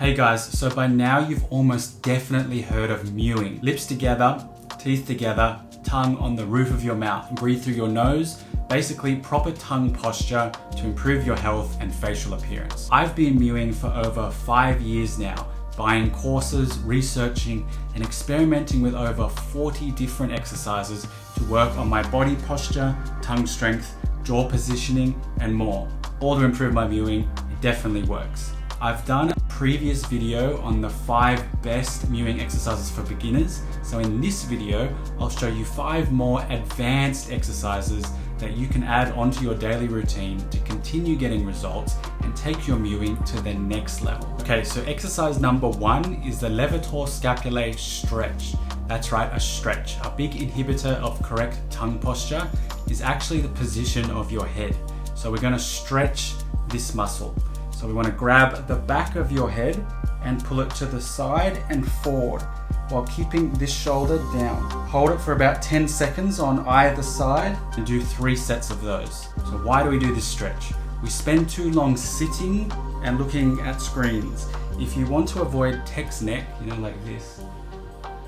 Hey guys, so by now you've almost definitely heard of mewing. Lips together, teeth together, tongue on the roof of your mouth. Breathe through your nose. Basically, proper tongue posture to improve your health and facial appearance. I've been mewing for over 5 years now, buying courses, researching, and experimenting with over 40 different exercises to work on my body posture, tongue strength, jaw positioning, and more. All to improve my mewing. It definitely works. I've done a previous video on the 5 best mewing exercises for beginners. So in this video, I'll show you 5 more advanced exercises that you can add onto your daily routine to continue getting results and take your mewing to the next level. Okay, so exercise number 1 is the Levator Scapulae stretch. That's right, a stretch. A big inhibitor of correct tongue posture is actually the position of your head. So we're gonna stretch this muscle. So we want to grab the back of your head and pull it to the side and forward while keeping this shoulder down. Hold it for about 10 seconds on either side and do 3 sets of those. So why do we do this stretch? We spend too long sitting and looking at screens. If you want to avoid text neck, like this,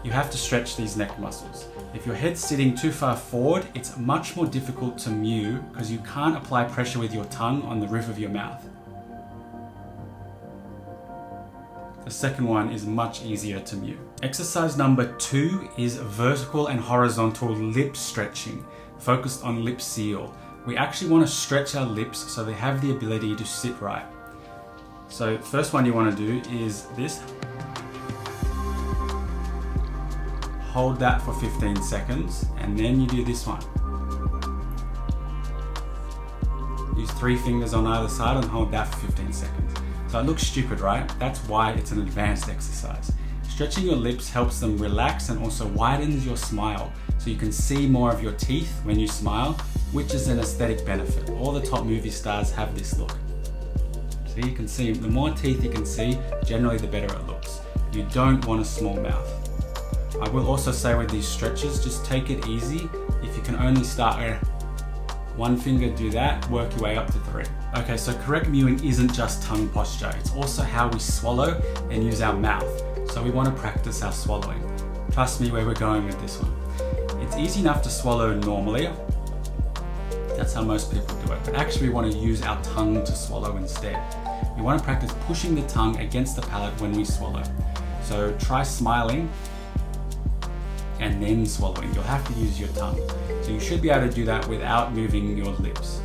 you have to stretch these neck muscles. If your head's sitting too far forward, it's much more difficult to mew because you can't apply pressure with your tongue on the roof of your mouth. The second one is much easier to mew. Exercise number 2 is vertical and horizontal lip stretching, focused on lip seal. We actually want to stretch our lips so they have the ability to sit right. So first one you want to do is this. Hold that for 15 seconds, and then you do this one. Use 3 fingers on either side and hold that for 15 seconds. So it looks stupid, right? That's why it's an advanced exercise. Stretching your lips helps them relax and also widens your smile, so you can see more of your teeth when you smile, which is an aesthetic benefit. All the top movie stars have this look. So you can see, the more teeth you can see, generally the better it looks. You don't want a small mouth. I will also say with these stretches, just take it easy. If you can only start with 1 finger, do that, work your way up to 3. Okay, so correct mewing isn't just tongue posture, it's also how we swallow and use our mouth. So we want to practice our swallowing. Trust me where we're going with this one. It's easy enough to swallow normally. That's how most people do it. But actually we want to use our tongue to swallow instead. We want to practice pushing the tongue against the palate when we swallow. So try smiling and then swallowing. You'll have to use your tongue. So you should be able to do that without moving your lips.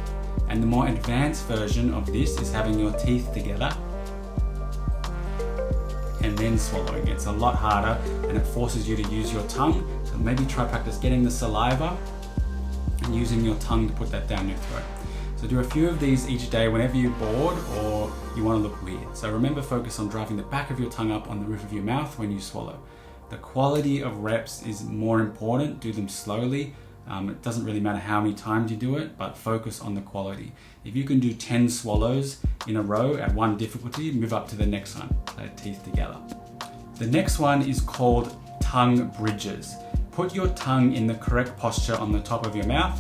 And the more advanced version of this is having your teeth together and then swallowing. It's a lot harder and it forces you to use your tongue. So maybe try practice getting the saliva and using your tongue to put that down your throat. So do a few of these each day whenever you're bored or you want to look weird. So remember, focus on driving the back of your tongue up on the roof of your mouth when you swallow. The quality of reps is more important. Do them slowly. It doesn't really matter how many times you do it, but focus on the quality. If you can do 10 swallows in a row at one difficulty, move up to the next one. Play teeth together. The next one is called tongue bridges. Put your tongue in the correct posture on the top of your mouth.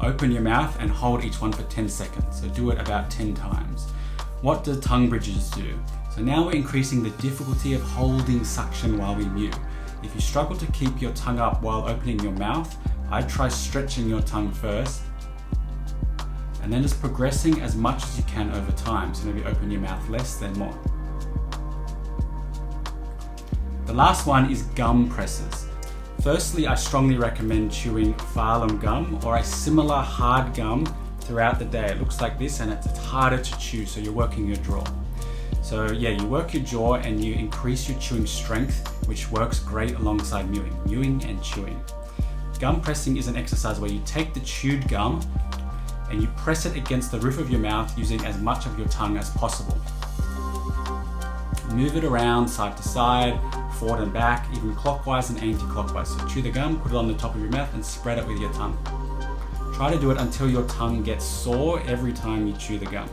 Open your mouth and hold each one for 10 seconds. So do it about 10 times. What do tongue bridges do? So now we're increasing the difficulty of holding suction while we mew. If you struggle to keep your tongue up while opening your mouth, I'd try stretching your tongue first and then just progressing as much as you can over time. So maybe open your mouth less, then more. The last one is gum presses. Firstly, I strongly recommend chewing phylum gum or a similar hard gum throughout the day. It looks like this and it's harder to chew, so you're working your jaw. So yeah, you work your jaw and you increase your chewing strength, which works great alongside mewing and chewing. Gum pressing is an exercise where you take the chewed gum and you press it against the roof of your mouth using as much of your tongue as possible. Move it around side to side, forward and back, even clockwise and anti-clockwise. So chew the gum, put it on the top of your mouth and spread it with your tongue. Try to do it until your tongue gets sore every time you chew the gum.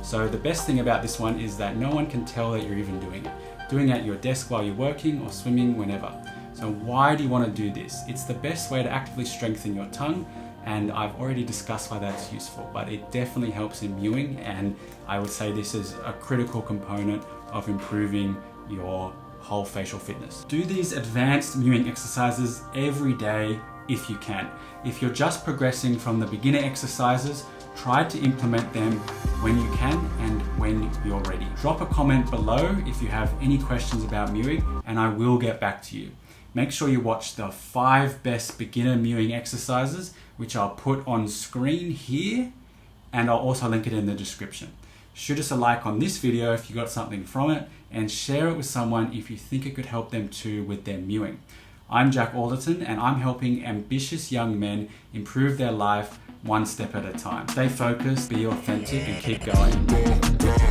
So the best thing about this one is that no one can tell that you're even doing it. Doing it at your desk while you're working or swimming, whenever. So why do you want to do this? It's the best way to actively strengthen your tongue and I've already discussed why that's useful, but it definitely helps in mewing, and I would say this is a critical component of improving your whole facial fitness. Do these advanced mewing exercises every day if you can. If you're just progressing from the beginner exercises, try to implement them when you can and when you're ready. Drop a comment below if you have any questions about mewing, and I will get back to you. Make sure you watch the 5 best beginner mewing exercises, which I'll put on screen here, and I'll also link it in the description. Shoot us a like on this video if you got something from it, and share it with someone if you think it could help them too with their mewing. I'm Jack Alderton, and I'm helping ambitious young men improve their life one step at a time. Stay focused, be authentic, and keep going.